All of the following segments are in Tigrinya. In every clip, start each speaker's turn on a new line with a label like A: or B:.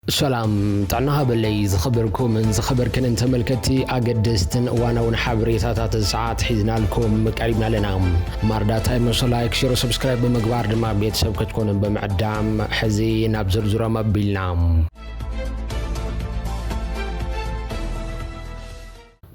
A: سلام طعناها باللي زخبركم من زخبركن انت ملكتي اقدستن وانا ونحبريتات الساعات حيزنا لكم قريبنا لنا مارداتا مشو لايك شير وسبسكرايب بمقبار دما بيتسب كتكون بمعدام حزي نابزر زورا مبيلنا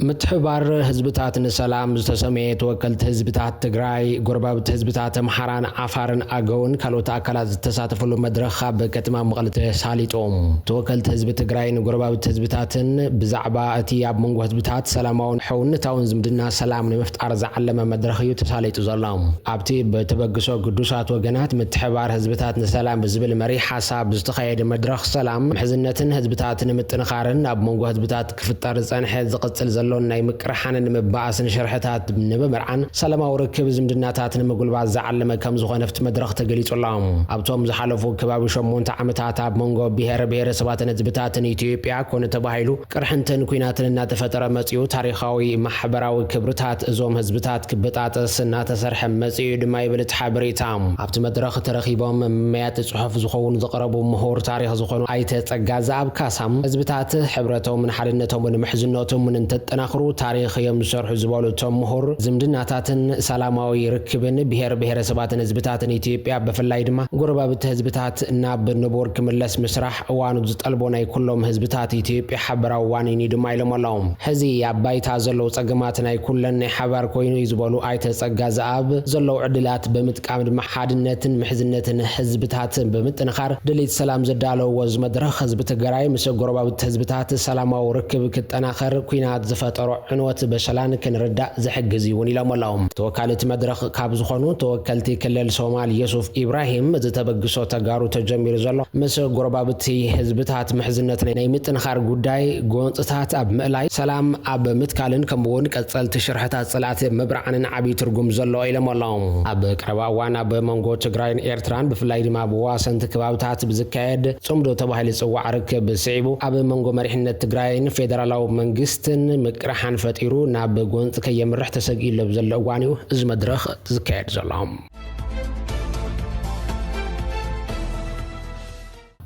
A: متحبار حزبتات السلام زتسميت وكلت حزبتات تግራይ غربابت حزبتات محران عفارن اغون كالوت اكلات تساتفلو مدرخ بكتما مقلت ساليطوم توكلت حزب تግራይ غربابت حزبتاتن بزعبا اتي اب منغو حزبتات سلاماون حونتاون زمدنا سلام نمفتار زعلم مدرخيو تساليطو زلام ابتي بتبغسو قدوسات وغنات متحبار حزبتات السلام بزبل مري حساب زتخيد مدرخ سلام حزنتن حزبتاتن متنخارن اب منغو حزبتات كفطر صنح زقصل ناي مقرحان مبعثن شرحتات نبمرعن سلاماو ركب زمدناتات نمغلبا زعلم كم زخونه فت مدرخ تغليصلام ابتوم زحلفو كباب شمونت عمتات اب منغو بهر سباتن حزبتاتن ኢትዮጵያ ኮነ ተባሂሉ ቅርሕንተን ኩናትንና ተፈጠረ መጽዩ ታሪኻዊ ማህበራዊ ክብርታት እዞም ህዝብታት ክበጣጠስና ተሰርሐ መጽዩ ድማ ይብልት ሓበሬታም ኣብቲ መድረኽ ተረኺቦም መያት ጽሑፍ ዝኸውን ዝቀረቡ ምሁር ታሪኽ ዝኾኑ ኣይተ ጸጋዛብ ካሳም ህዝብታት ሕብረቶም ንሓድነቶም ንምሕዝነቶም እንተጠናኽሩ ታሪኽ የምሰርሑ ዝበሉቶም ምሁር ዝምድናታትን ሰላማዊ ርክብን ብሄረሰባትን ህዝብታትን ኢትዮጵያ በፍላይ ድማ ጎረባብት ህዝብታት እና በንቦር ክምለስ መስራሕ እዋኑ ዝጠልቦ ናይ ኩሎም ህዝብታት ኢትዮጵያ ሓበራው ዋኒኒ ድማ ኢሎሞሎም ሕዚ አባይታ ዘለው ጸገማት ናይ ኩለን ናይ ሓባር ኮይኑ ይዝበሉ ኣይተ ጸጋዛብ ዘለው ዕድላት በምጥቃም ድማ ሓድነትን ምሕዝነትን ህዝብታት በምጥንኻር ድሊት ሰላም ዘዳለው ወዝ መድረኽ ህዝብ ትግራይ ምስ ጎረባብት ህዝብታት ሰላማዊ ርክብ ክጠናኸር ኩናት ዝፈጠሩ ዕንወት በሰላም ክንረዳ ዝሕግዝ ይውን ኢሎሞሎም ተወካልት መድረኽ ካብ ዝኾኑ ተወከልቲ ክልል ሶማል የሱፍ ኢብራሂም ዝተበግሶ ተጋሩ ተጀሚሩ ዘሎ ምስ ጎረባብት ህዝብታት ምሕዝነት ናይ ምጥንኻር ጉዳይ ጎንጽታት ኣብ ምዕላይ ሰላም ኣብ ምትካልን ከምውን ቀጸልቲ ሽርሕታት ጽላት መብራዕንን ዓቢ ትርጉም ዘሎ ኢሎሞሎም ኣብ ቀረባ ዋና በመንጎ ትግራይን ኤርትራን ብፍላይ ድማ ብዋሰንቲ ከባብታት ብዝካየድ ጽምዶ ተባሂሉ ጽዋዕ ርክብ ስዒቡ ኣብ መንጎ መሪሕነት ትግራይን ፌደራላዊ መንግስትን ምቅራሓን ፈጢሩ ናብ ጎንጽ ከየምርሕ ተሰጊሉ ዘሎ እዋንዩ እዚ መድረኽ ዝካየድ ዘሎም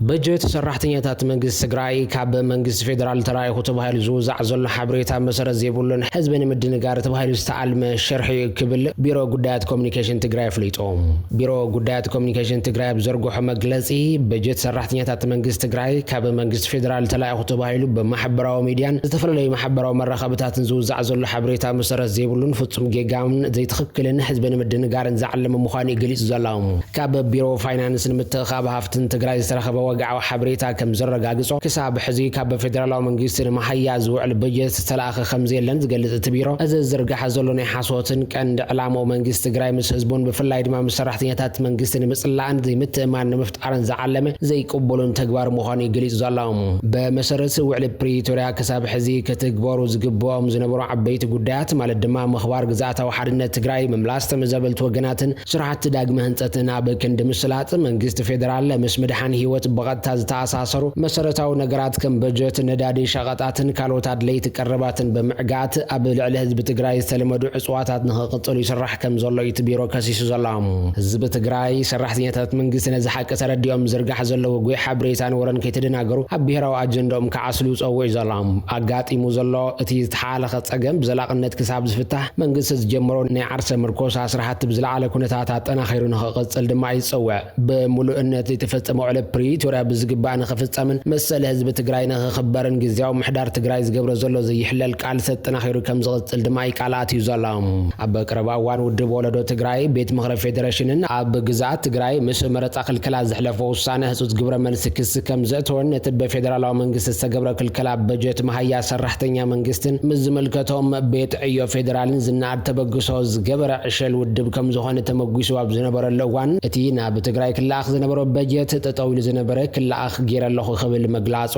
A: بجت سرحتنيات منجز سجراي كاب منجز فيدرال تراي خطبها الزوز عزل حبريتها مسر زيبولن حزب مدن قارة تبها يستعلم شرح كبل بيرو قدات كوميونيكيشن تجراي فليتهم بيرو قدات كوميونيكيشن تجراي بزرقو حمجلسي بجت سرحتنيات منجز تجراي كاب منجز فيدرال تراي خطبها يلو بمحبرة وميديان استفر لي محبرة ومرة خبتات نزوز عزل حبريتها مسر زيبولن فتم جيجام زي تخكلن حزب مدن قارة زعلم مخاني جليس زلام كاب بيرو فاينانس المتخاب هافتن تجراي سرخب وقعوا حبريتا كم زرقاقصو كساب حزي كاب فيدرالو منجستن محيا زوعل بجت تلاخ خمزي لنز قلت تبيرو از زرقا حزلوني حاسوتن كان علامو منجست تግራይ ምስ ህዝቡን بفላይ ድማ ምስ ሰራሕተኛታት መንግስትን ምጽላን ዘይ ምትእማን ምፍጣርን ዘዓለመ ዘይ ቅበሉን ተግባር ምዃኑ ይግለጽ ዘላም በመሰረት ውዕል ፕሪቶሪያ ከሳብ ሕዚ ከተግባሩ ዝግባኦም ዝነበሩ ዓበይቲ ጉዳያት ማለት ድማ ምኽባር ግዛታዊ ሓድነት ትግራይ መምላስ ተመዘበልት ወገናትን ስርዓት ዳግመ ህንጸትና በክንድ ምስላጥ መንግስት ፌደራል ምስ መድሓን ህይወት በቀጥታ ዝተኣሳሰሩ መሰረታዊ ነገራት ከም በጀት ነዳዲ ሸቀጣትን ካልኦት አድለይቲ ቀረባትን በምዕጋት ኣብ ልዕሊ ህዝብ ትግራይ ዝተለመዱ ዕጽዋታት ንኽቕጽሉ ይስራሕ ከም ዘሎ ቢሮ ከሲሱ ዘላም ህዝብ ትግራይ ሰራሕተኛታት መንግስት ነዚ ሓቂ ተረዲኦም ዝርጋሕ ዘለዎ ጎይ ሓበሬታን ወረን ከይተደናገሩ ኣብ ብሄራዊ አጀንዳኦም ከዓስሉ ይጸውዕ ዘላም ኣጋጢሙ ዘሎ እቲ ዝተሓለኸ ጸገም ብዘላቅነት ክሳብ ዝፍታሕ መንግስት ዝጀመሮ ናይ ዓርሰ ምርኮሳ ስራሕቲ ብዝለዓለ ኩነታት ኣጠናኺሩ ንኽቕጽል ድማ ይጸውዕ ብሙሉእነት የተፈጸመ ዕለ ፕሪቶሪያ ብዝግባእ ንኽፍጸምን መሰለ ህዝብ ትግራይ ንኽኽበርን ግዚያዊ ምሕዳር ትግራይ ዝገብሮ ዘሎ ዘይሕለል ቃል ተጠናኺሩ ከም ዝቕጽል ድማ ይቃላት እዩ ዘላም ኣብ ቀረባ እዋን ውድብ ወለዶ ትግራይ ቤት ምኽረ ፌደሬሽንን ኣብ ግዛት ትግራይ ምስ መረጻ ክልከላ ዝሕለፈ ውሳነ ህጹጽ ግብረ መልሲ ክስ ከም ዘእተወን ነቲ በፌደራላዊ መንግስት ዝተገብረ ክልከላ በጀት መሃያ ሰራሕተኛ መንግስትን ምስ ዝምልከቶም ቤት ዕዮ ፌደራልን ዝናድ ተበግሶ ዝገበረ ዕሸል ውድብ ከም ዝኾነ ተመጉሱ ኣብ ዝነበረሉ እዋን እቲ ናብ ትግራይ ክላኽ ዝነበረ በጀት ጠጠው ኢሉ ዝነበረ ክላኽ ጌረለኹ ክብል መግላጹ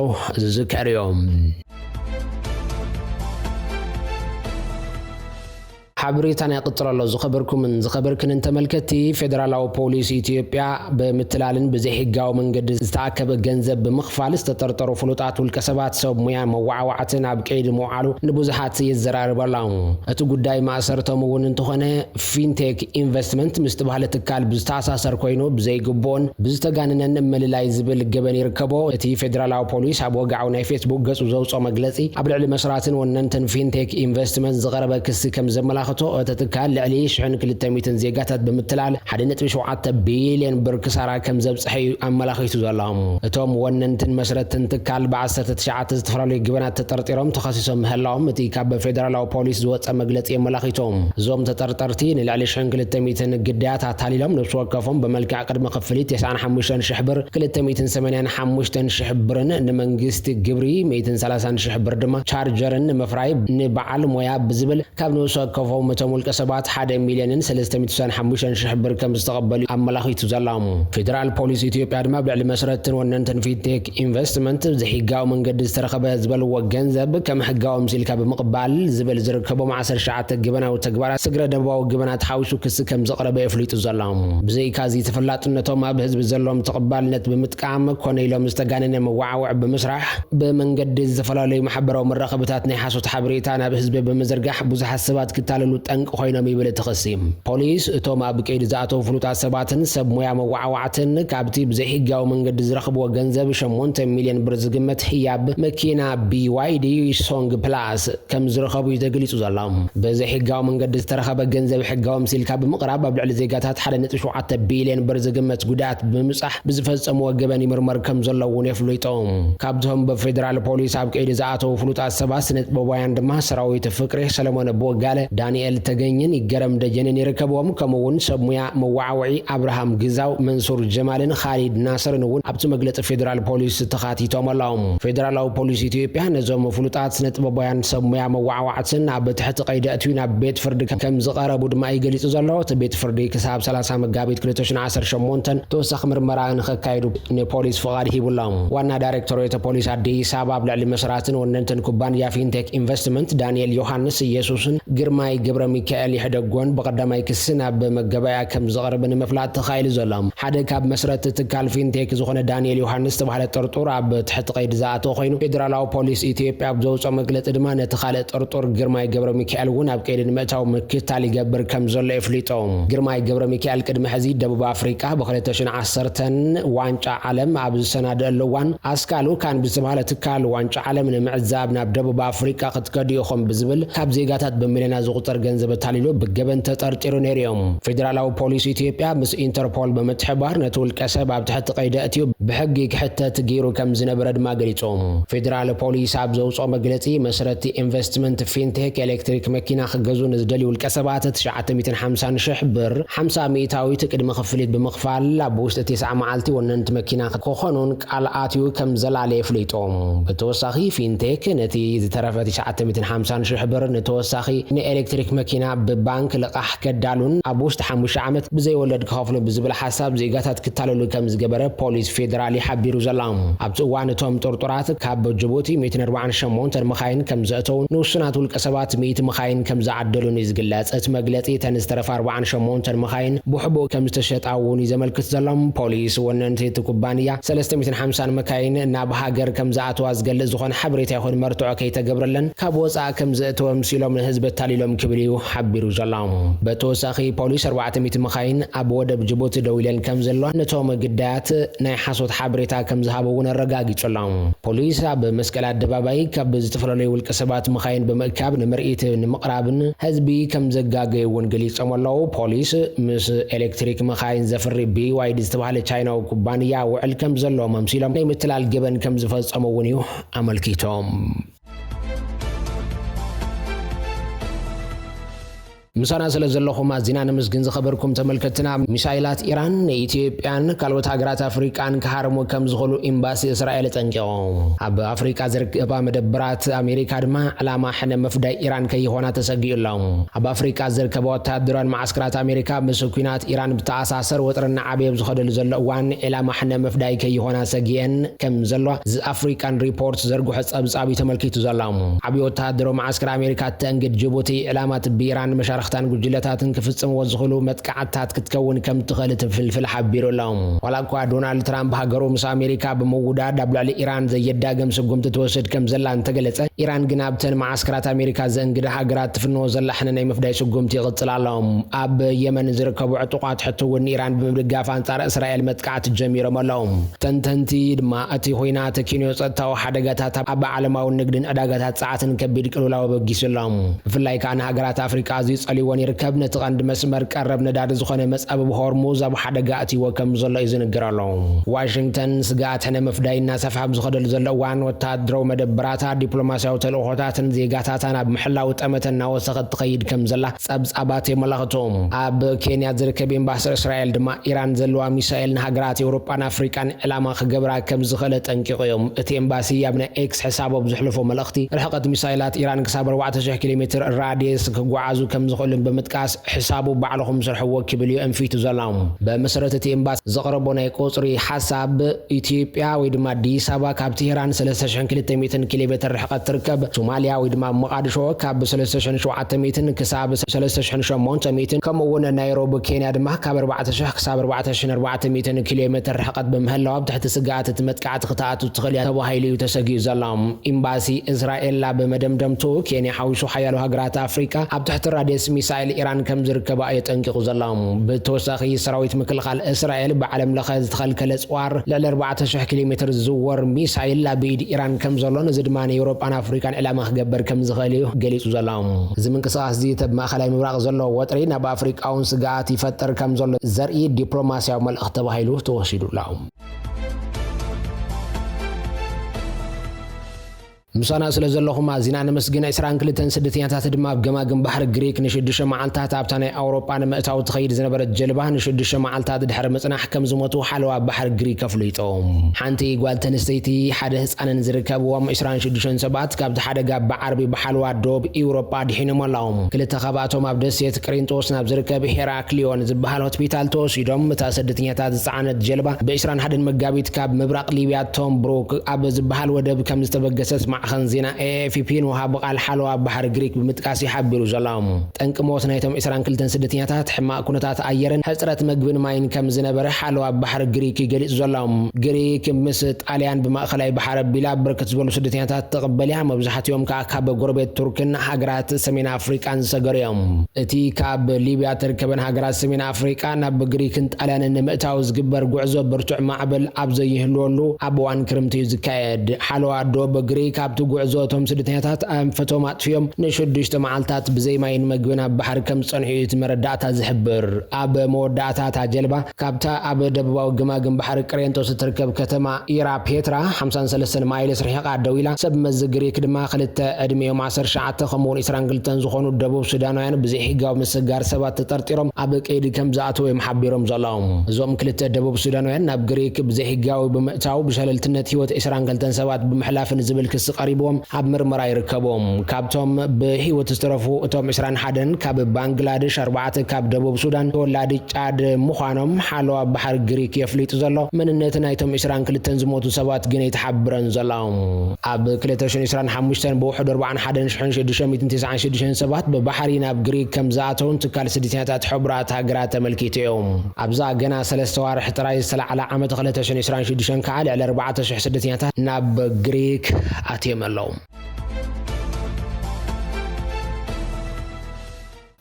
A: ዝከርዮም حبريتنا يقطر الله زخبركن انت ملكتي فدرالو بوليس إثيوبيا بمثلالن بزي حقاو من قد استعكب جنزب بمخفال استطرطروا فلوطات والكسبات سب ميا موعوعتنا بكيد موعلو نبوزحات يزرار بلاو اتو قداي ما أسرتهم وننتخنا فينتك إنفستمنت مستبهالة تكال بزتاساسر كوينو بزي قبون بزتقاننا نمال لا يزبل الجبن يركبو اتي فدرالو بوليس عبو قعونا فيسبوك قصو زوصو مقلسي عبر علي مسراتن وننتن فينتك إنفستمنت زغربا كسي كم زملاخطو تتكال لعليش عن كل التميتن زيقاتات بمتلال حدنت بشوعات بيلين بركسارا كم زبصحي أملاخيتو زالهم اتوم وننتن مسرتن تكال بعسرت تشعات استفرالي جبنات تطرطيرهم تخصيصهم هلاهم اتي كاب فدرالو بوليس زوص مقلسي أملاخيتهم زوم تطرطرتين لعليش عن كل التميتن قديات عتاليلهم نفس وقفهم بملكع قد مقفليت يسعن حموشتن شحبر كل التميتن سمانيان حموشتن شحبرن نمنجست جبري ميتن سلاسان شحبر دما شارجرن مفراي نبعل مويا بزبل كاب نفس وقفهم متمول كسبات 1 مليون 395 شحبر كم استقبلوا أملاخيتو زالهم فدرال بوليس إثيوبيا دما بلعل مسرتن وننتن فينتك إنفستمنت زي حقاو من قد استرخبه زبل وجنزب كم حقاو مسيلكا بمقبال زبل زركبو مع 10 شعات جبنا وتكبارات سجرة دباو جبنا تحاوشو كس كم زقربه يفليتو زالهم بزي كازي تفلاتنتهم بحزب زلهم تقبالنت بمتقام كون يلو مستغانن موعوع بمسرح بمن قد زفلالي محبرو من رقبتاتني حاسوت حبريتانا بحزب بمزرقح بزح السبات كتاللو طنق خوينم يبل تخصيم بوليس اتوم بكيد زاتو فلوطات سباتن سب مويا موعوعتن كابتي بزي حقاو من قد زرخبو ገንዘብ 8 ሚሊዮን ብር ዝግመት ህያብ መኪና BYD ሶንግ ፕላስ ከም ዝረኸቡ ይተገሊጹ ዘላም በዚ ሕጋው መንገድ ዝተረኸበ ገንዘብ ሕጋው ምሲልካ በመቅራብ ኣብ ልዕሊ ዜጋታት 1.7 ቢልዮን ብር ዝግመት ጉዳት ብምጻሕ ብዝፈጸሙ ወገበን ይምርመር ከም ዘለውን የፍሉይጦም ካብቶም በፌደራል ፖሊስ ኣብ ቀይዲ ዝኣተው ፍሉጣት ሰባት ስነት በባያን ድማ ሰራዊት ፍቅሪ ሰለሞን ቦጋለ ዳንኤል ተገኝን ይገረም ደጀንን ይርከብዎም ከምውን ሰሙያ መዋዓውዒ አብርሃም ግዛው መንሱር ጀማልን ኻሊድ ናስርን እውን ኣብቲ መግለጽ ፌደራል ፖሊስ ተኻቲቶም ኣላው ፌደራላዊ ፖሊስ ኢትዮጵያ ነዞም ፍሉጣት ስነት በባያን ሰሙያ መዋዓውዓትን ኣብ ትሕቲ ቀይዲ ኣትዊና ቤት ፍርዲ ከም ዝቐረቡ ድማ ይገልጹ ዘሎ እቲ ቤት ፍርዲ ክሳብ 30 መጋቢት 2018 ተወሳኺ ምርመራ ንኸካይዱ ንፖሊስ ፍቓድ ሂቡሎም ዋና ዳይሬክተር ፖሊስ አዲስ አበባ ኣብ ልዕሊ መስራትን ወነንተን ኩባንያ ፊንቴክ ኢንቨስትመንት ዳንኤል ዮሐንስ ኢየሱስን ግርማይ ገብረ ሚካኤል ይሕደጎን በቀዳማይ ክስና በመገበያ ከም ዝቐርብ ንምፍላጥ ተኻይሉ ዘሎም ሓደ ካብ መስረት ትካል ፊንቴክ ዝኾነ ዳንኤል ዮሐንስ ተባሃለ ጠርጡር ኣብ ትሕቲ ቀይዲ ዝኣተው ኮይኑ ፌደራላዊ ፖሊስ ኢትዮጵያ ኣብ ዘውፅኦ መግለጺ ድማ ነቲ ካልእ ጠርጡር ግርማይ ገብረ ሚካኤል እውን ኣብ ቀይዲ ንምእታው ምክትታል ይገብር ከም ዘሎ የፍሊጦም ግርማይ ገብረ ሚካኤል ቅድሚ ሕዚ ደቡብ ኣፍሪካ ብ2010 ዋንጫ ዓለም ኣብ ዝሰናደአሉ እዋን ኣስካሉ ካን ብዝተባሃለ ትካል ዋንጫ ዓለም ንምዕዛብ ናብ ደቡብ ኣፍሪካ ክትከዱ ኢኹም ብዝብል ካብ ዜጋታት በሚልዮና ዝቁጠር ገንዘብ ታሊሉ ብገበን ተጠርጢሩ ነይሮም ፌደራላዊ ፖሊስ ኢትዮጵያ ምስ ኢንተርፖል በመትሕባር ነቲ ውልቀ ሰብ ኣብ ትሕቲ ቀይዲ ኣትዩ ብሕጊ ክሕተት ገይሩ ከም ዝነበረ ድማ ገሊጾም ፌደራል ፖሊስ ኣብ ዘውፅኦ መግለጺ መሰረቲ ኢንቨስትመንት ፊንቴክ ኤሌክትሪክ መኪና ክገዙ ንዝደልዩ ውልቀ ሰባት 950,000 ብር 50 ሚእታዊት ቅድመ ክፍሊት ብምኽፋል ኣብ ውሽጢ 9 መዓልቲ ወነንቲ መኪና ክኾኑን ቃል ኣትዩ ከም ዘላለ የፍሊጦም ብተወሳኺ ፊንቴክ ነቲ ዝተረፈ 950,000 ብር ንተወሳኺ ንኤሌክትሪክ መኪና ብባንክ ልቓሕ ከዳሉን ኣብ ውሽጢ 5 ዓመት ብዘይወለድ ክኸፍሉ ብዝብል ሓሳብ ዜጋታት ክታለሉ ከም ዝገበረ ፖሊስ ፌደራል ይሓቢሩ ዘላም ኣብቲ እዋን እቶም ጠርጡራት ካብ ጅቡቲ 148 መኻይን ከም ዘእተውን ንውሱናት ውልቀ ሰባት 100 መኻይን ከም ዝዓደሉን ዝግለጽ እቲ መግለጺ ተንስተረፈ 48 መኻይን ብሕቡእ ከም ዝተሸጣውን ይዘመልክት ዘሎም ፖሊስ ወነንቲ እቲ ኩባንያ 350 መኻይን ናብ ሃገር ከም ዝኣተዋ ዝገልጽ ዝኾነ ሓበሬታ ይኹን መርትዖ ከይተገብረለን ካብ ወጻእ ከም ዘእተወም ሲሎም ንህዝቢ ታሊሎም ክብል እዩ ሓቢሩ ዘሎም በተወሳኺ ፖሊስ 400 መኻይን ኣብ ወደብ ጅቡቲ ደው ኢለን ከም ዘሎ ነቶም ግዳያት ናይ ሓሶት ሓበሬታ ከም ዝሃበውን ኣረጋጊጹሎም ፖሊስ ኣብ መስቀል ኣደባባይ ካብ ዝተፈላለዩ ውልቀ ሰባት መኻይን ብምእካብ ንምርኢት ንምቕራብን ህዝቢ ከም ዘጋገዩውን ገሊጾም ኣለው ፖሊስ ምስ ኤሌክትሪክ መኻይን ዘፍሪ BYD ዝተባሃለ ቻይናዊ ኩባንያ ውዕል ከም ዘለዎም ኣምሲሎም ናይ ምትላል ገበን ከም ዝፈጸሙውን እዩ ኣመልኪቶም ምሳና ስለዘለኹም አዚና ንምስግን ዝኸበርኩም ተመልከትና ሚሳይላት ኢራን ኢትዮጵያን ካልኦት ሃገራት አፍሪካን ከሃርሙ ከም ዝኸሉ ኤምባሲ እስራኤል ጠንቂቖም ኣብ አፍሪካ ዝርከባ መደብራት አሜሪካ ድማ ዓላማ ሕነ መፍዳይ ኢራን ከይኾና ተሰጊኡሎም ኣብ አፍሪካ ዝርከባ ወታደራዊ ማዕስከራት አሜሪካ ምስ ኩናት ኢራን ብተኣሳሰር ወጥርና ዓብይ ዝኸደሉ ዘሎ እዋን ዓላማ ሕነ መፍዳይ ከይኾና ሰጊአን ከም ዘሎ አፍሪካን ሪፖርት ዘርጉ ጸብጻቢ ተመልኪቱ ዘሎም ዓብይ ወታደራዊ ማዕስከር አሜሪካ ተንግድ ጅቡቲ ዓላማት ብኢራን መሻር መላእኽታን ጉጅለታትን ክፍጽምዎ ዝኽእሉ መጥቃዕትታት ክትከውን ከም ትኽእል ትፍልፍል ሓቢሩሎም ዋላ እኳ ዶናልድ ትራምፕ ሃገሩ ምስ ኣሜሪካ ብምውዳድ ኣብ ልዕሊ ኢራን ዘየዳግም ስጉምቲ ትወስድ ከም ዘላ እንተገለጸ ኢራን ግን ኣብተን ማዓስከራት ኣሜሪካ ዘእንግዳ ሃገራት ትፍንዎ ዘላ ሕነ ናይ ምፍዳይ ስጉምቲ ይቕጽል ኣሎም ኣብ የመን ዝርከቡ ዕጡቋት ሕቶ እውን ኢራን ብምድጋፍ አንጻር እስራኤል መጥቃዕቲ ጀሚሮም ኣሎም ተንተንቲ ድማ እቲ ኹናት ኪንዮ ጸጥታዊ ሓደጋታት ኣብ ዓለማዊ ንግድን ዕዳጋታት ጸዓትን ከቢድ ቅልውላው በጊስሎም ብፍላይ ከዓ ንሃገራት ኣፍሪካ ኣዝዩ ጸሊዎን ይርከብ ነቲ ቀንዲ መስመር ቀረብ ነዳዲ ዝኾነ መጻብብ ሆርሙዝ ኣብ ሓደጋ እትይዎ ከም ዘሎ እዩ ዝንገረሎ ዋሽንግተን ስጋት ሕነ ምፍዳይ እናሰፍሓ ዝኸደሉ ዘሎ እዋን ወታደራዊ መደበራታ ዲፕሎማስያዊ ተልእኾታትን ዜጋታትን ኣብ ምሕላው ጠመተን እናወሰኸት ትኸይድ ከም ዘላ ጸብጻባት የመላኽቶም ኣብ ኬንያ ዝርከብ ኤምባሲ እስራኤል ድማ ኢራን ዘለዋ ሚሳኤል ንሃገራት ኤውሮጳን ኣፍሪካን ዕላማ ክገብራ ከም ዝኽእለ ጠንቂቑ እዮም እቲ ኤምባሲ ኣብ ናይ ኤክስ ሕሳቦም ዝሕልፎ መልእኽቲ ርሕቐት ሚሳኤላት ኢራን ክሳብ 4000 ኪሎ ሜትር ራድየስ ክጓዓዙ ከም ዝኽእሉን ብምጥቃስ ሕሳቡ ባዕልኹም ስርሕዎ ክብል እዩ እንፊቱ ዘላም በመሰረት እቲ ኤምባሲ ዘቕረቦ ናይ ቁጽሪ ሓሳብ ኢትዮጵያ ወይ ድማ አዲስ አበባ ካብ ቴህራን 3200 ኪሎ ሜትር ርሕቐት ትርከብ ሶማሊያ ወይ ድማ መቃዲሾ ካብ 3700 ክሳብ 3800 ከምኡውን ናይሮቢ ኬንያ ድማ ካብ 4000 ክሳብ 4400 ኪሎ ሜትር ርሕቐት በምህላው ኣብ ትሕቲ ስጋት እቲ መጥቃዕቲ ክትኣቱ ትኽእል ተባሂሉ እዩ ተሰጊኡ ዘሎም ኤምባሲ እስራኤል በመደምደምቱ ኬንያ ሓዊሱ ሓያሉ ሃገራት ኣፍሪካ ኣብ ትሕቲ ራድየስ ሚሳኤል ኢራን ከም ዝርከባ የጠንቂቑ ዘሎም ብተወሳኺ ሰራዊት ምክልኻል እስራኤል ብዓለም ለኸ ዝተኸልከለ ጽዋር ልዕሊ 4000 ኪሎ ሜትር ዝውር ሚሳኤል ኣብ ኢድ ኢራን ከም ዘሎን እዚ ድማ ንኤውሮጳን ኣፍሪካን ዕላማ ክገበር ከም ዝኽእል እዩ ገሊጹ ዘሎም እዚ ምንቅስቓስ እዚ ኣብ ማእኸላይ ምብራቕ ዘሎ ወጥሪ ናብ ኣፍሪቃውን ስጋት ይፈጥር ከም ዘሎ ዘርኢ ዲፕሎማስያዊ መልእኽቲ ተባሂሉ ተወሲዱ ኣሎ ምሳና ስለዘለኹም ኣዚና ነመስግን 22 ስደተኛታት ድማ ኣብ ገማግም ባሕሪ ግሪክ ንሽዱሽተ መዓልታት ኣብታ ናይ ኣውሮጳ ንምእታው ትኸይድ ዝነበረት ጀልባ ንሽዱሽተ መዓልታት ድሕሪ ምጽናሕ ከም ዝሞቱ ሓለዋ ባሕሪ ግሪክ ኣፍሊጦም ሓንቲ ጓል ተንስተይቲ ሓደ ህፃንን ዝርከብዎም 26 ሰባት ካብቲ ሓደጋ ብዓርቢ ብሓለዋ ዶብ ኤውሮጳ ድሒኖም ኣሎም ክልተ ካብኣቶም ኣብ ደሴት ቅሪንጦስ ናብ ዝርከብ ሄራክሊዮን ዝበሃል ሆስፒታል ተወሲዶም እታ ስደተኛታት ዝፀዓነት ጀልባ ብ21 መጋቢት ካብ ምብራቕ ሊብያ ቶምብሩክ ኣብ ዝበሃል ወደብ ከም ዝተበገሰት خنزينا AFP وهاب قال حلوة بحر غريك بمتقاس يحبروا زلام ጠንቂ ሞት ናይቶም 22 ስደተኛታት ሕማቅ ኩነታት ኣየርን ሕጽረት መግብን ማይን ከም ዝነበረ ሓለዋ ባሕሪ ግሪክ ይገልጽ ዘሎም ግሪክ ምስ ጣልያን ብማእኸላይ ባሕሪ ቢላ ብርክት ዝበሉ ስደተኛታት ተቀበልያ መብዛሕትኦም ካብ ጎረቤት ቱርክን ሃገራት ሰሜን ኣፍሪካን ዝሰገርዮም እቲ ካብ ሊብያ ተርከበን ሃገራት ሰሜን ኣፍሪካ ናብ ግሪክን ጣልያንን ንምእታው ዝግበር ጉዕዞ ብርቱዕ ማዕበል ኣብ ዘይህልወሉ ኣብ እዋን ክረምቲ ዝካየድ ሓለዋ ዶብ ግሪክ ኣብቲ ጉዕዞቶም ስደተኛታት ኣንፈቶም ኣጥፍዮም ንሽዱሽተ መዓልታት ብዘይ ማይን መግብን ኣብ ባሕሪ ከም ጸንሑ መረዳእታ ዝሕብር ኣብ መወዳእታ ጀልባ ካብታ ኣብ ደቡባዊ ግማግም ባሕሪ ቅሬንጦስ ትርከብ ከተማ ኢራ ፔትራ 53 ማይልስ ርሕቃ ደው ኢላ ሰብ መዝ ግሪክ ድማ ክልተ ዕድሜኦም 19 ከምኡውን 22 ዝኾኑ ደቡብ ሱዳናውያን ብዘይ ሕጋዊ ምስጋር ሰባት ተጠርጢሮም ኣብ ቀይዲ ከም ዝኣተው ሓቢሮም ዘሎም እዞም ክልተ ደቡብ ሱዳናውያን ናብ ግሪክ ብዘይ ሕጋዊ ብምእታው ብሸለልትነት ህይወት 22 ሰባት ብምሕላፍን ዝብል ክስ ቀሪቦም ኣብ ምርመራ ይርከቦም ካብቶም ብህይወት ዝተረፉ እቶም 21 ካብ ባንግላዴሽ 4 ካብ ደቡብ ሱዳን ተወላዲ ጫድ ምዃኖም ሓለዋ ባሕሪ ግሪክ የፍሊጡ ዘሎ መንነት ናይቶም 22 ዝሞቱ ሰባት ግን ይተሓብረን ዘሎም ኣብ 2025 ብውሕድ 41,696 ሰባት ብባሕሪ ናብ ግሪክ ከም ዝኣተውን ትካል ስደተኛታት ሕቡራት ሃገራት ተመልኪቶም ኣብዛ ገና 3 ዋርሕ ጥራይ ዝተላዕለ ዓመት 2026 ከዓ ልዕሊ 4,000 ስደተኛታት ናብ ግሪክ ኣትዮም ኣለዉ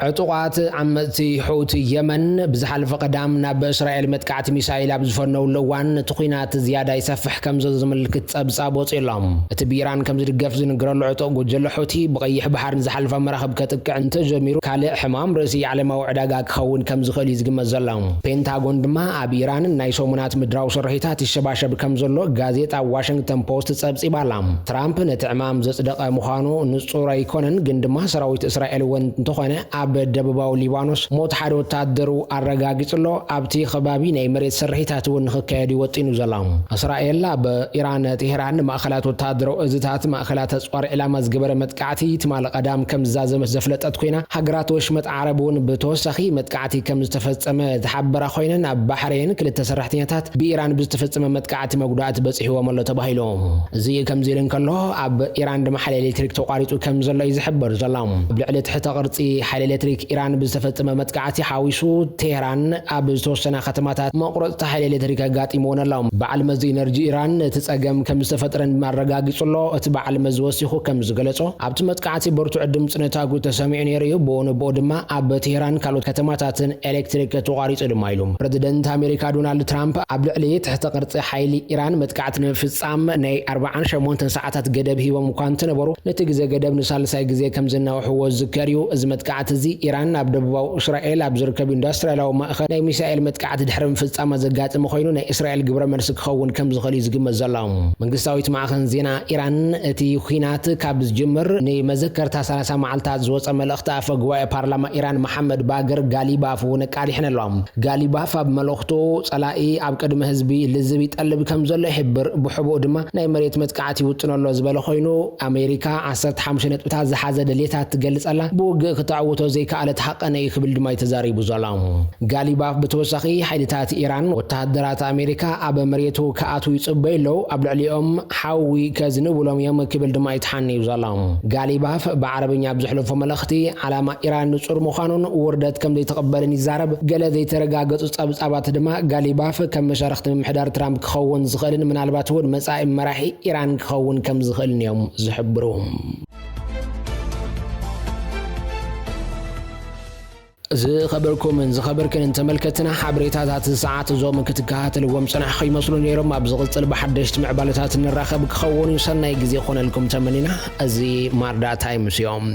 A: عطوات عمتي حوت يمن بزحلف قدام ناب إسرائيل متكعت ميسايل بزفرنو لوان تقينات زيادة يسفح كم زملك تصابوت إلهم تبيران كم زرقف زنقرل عطو وجل حوتي بغيح بحر نزحلف مرخب كتك انت جميرو كالي حمام رسي على موعد عقاق خون كم زخل يزقم الزلهم بنتاغون دما عبيران نايسو منات مدراو شرحيتات الشباشب كم زلو غازيتا واشنطن بوست تصابسي بالهم ترامب نتعمام زصدق مخانو نصورة يكونن قندما سراويت إسرائيل وانتخوانه በደቡባዊ ሊባኖስ ሞት ሓደ ወታደሩ አረጋግጥሎ ኣብቲ ከባቢ ናይ መሬት ስርሒታት ወንኸካየዲ ወጥኑ ዘላም እስራኤል በኢራን ቴህራን ማእኸላት ወታደሩ እዝታት ማእኸላት ጸዋር ዕላማ ዝገበረ መጥቃዕቲ ትማል ቀዳም ከም ዝዛዘመት ዘፍለጠት ኮይና ሃገራት ወሽመጥ ዓረብውን በተወሳኺ መጥቃዕቲ ከም ዝተፈጸመ ተሓበረ ኮይነን ኣብ ባሕሬን ክልተ ሰራሕተኛታት በኢራን ብዝተፈጸመ መጥቃዕቲ መጉዳእት በጽሕዎም ኣሎ ተባሂሎም እዚ ከም ዝልን ከሎ ኣብ ኢራን ድማ ሓይሊ ኤሌክትሪክ ተቋሪጡ ከም ዘሎ ይዝሕበር ዘላም ብልዕሊ ትሕተ ቅርጺ ሓይሊ ኤሌክትሪክ ኢራን ብዝተፈጸመ መጥቃዕቲ ሓዊሱ ቴህራን ኣብ ዝተወሰነ ከተማታት መቁረፅቲ ሓይሊ ኤሌክትሪክ ኣጋጢሞን ኣለው በዓል መዚ ኢነርጂ ኢራን እቲ ጸገም ከም ዝተፈጠረን ማረጋጊጹሎ እቲ በዓል መዚ ወሲኹ ከም ዝገለጾ ኣብቲ መጥቃዕቲ ብርቱዕ ድምጽ ነታጉ ተሰሚዑ ነይሩ ብኡ ድማ ኣብ ቴህራን ካልኦት ከተማታትን ኤሌክትሪክ ተቋሪጹ ድማ ኢሉ ፕሬዚደንት ኣሜሪካ ዶናልድ ትራምፕ ኣብ ልዕሊ ትሕቲ ቅርጺ ሓይሊ ኢራን መጥቃዕቲ ንምፍጻም ናይ 48 ሰዓታት ገደብ ሂቦም እኳ እንትነበሩ ነቲ ግዜ ገደብ ንሳልሳይ ግዜ ከም ዝናውሕዎ ዝዝከር እዩ እዚ መጥቃዕቲ እዚ ኢራን ኣብ ደቡባዊ እስራኤል ኣብ ዝርከብ ኢንዱስትርያላዊ ማእኸል ናይ ሚሳኤል መጥቃዕቲ ድሕሪ ምፍጻም ዘጋጥም ኮይኑ ናይ እስራኤል ግብረ መልሲ ክኸውን ከም ዝኽእል ዝግመት ዘሎ መንግስታዊት ማዕኸን ዜና ኢራን እቲ ኩናት ካብ ዝጅምር ንመዘከርታ 30 መዓልታት ዝወፀ መልእኽቲ ኣፈ ጉባኤ ፓርላማ ኢራን መሐመድ ባገር ጋሊባፍ ወነቃሊሕን ኣሎም ጋሊባፍ ኣብ መልእኽቱ ጸላኢ ኣብ ቅድመ ህዝቢ ልዝብ ይጠልብ ከም ዘሎ ይሕብር ብሕቡኡ ድማ ናይ መሬት መጥቃዕቲ ይውጥነሎ ዝበለ ኮይኑ ኣሜሪካ 15 ነጥብታት ዝሓዘ ድሌታት ትገልጸላ ብውግእ ክትዓውቶ ዘይከኣለት ሓቀነ ክብል ድማ ተዛሪቡ ዘሎ ጋሊባፍ ብተወሳኺ ሓይልታት ኢራን ወተሃደራት ኣሜሪካ ኣብ መሬቱ ከኣቱ ይጽበይለው ኣብ ልዕሊኦም ሓዊ ከዝንብሎም እዮም ክብል ድማ ይተሓንዩ ዘሎ ጋሊባፍ ብዓረብኛ ብዝሕለፎ መልእኽቲ ዓላማ ኢራን ንጹር ምዃኑን ውርደት ከም ዘይተቐበልን ይዛረብ ገለ ዘይተረጋገጹ ጸብጻባት ድማ ጋሊባፍ ከም መሻርክቲ ምምሕዳር ትራምፕ ክኸውን ዝኽእልን ምናልባት እውን መጻኢ መራሒ ኢራን ክኸውን ከም ዝኽእልን እዮም ዝሕብሩ ዝኸበርክን ተመልከትና ሓበሬታታት ሰዓት ዞም ክትከታተልዎም ጽናሕ ይመስሉ ነይሮም ኣብ ዝቕጽል ብሓደሽቲ ምዕባለታት ንራኸብ ክኸውን ሰናይ ግዜ ይኾነልኩም ተመኒና እዚ ማርዳ ታይምስ እዮም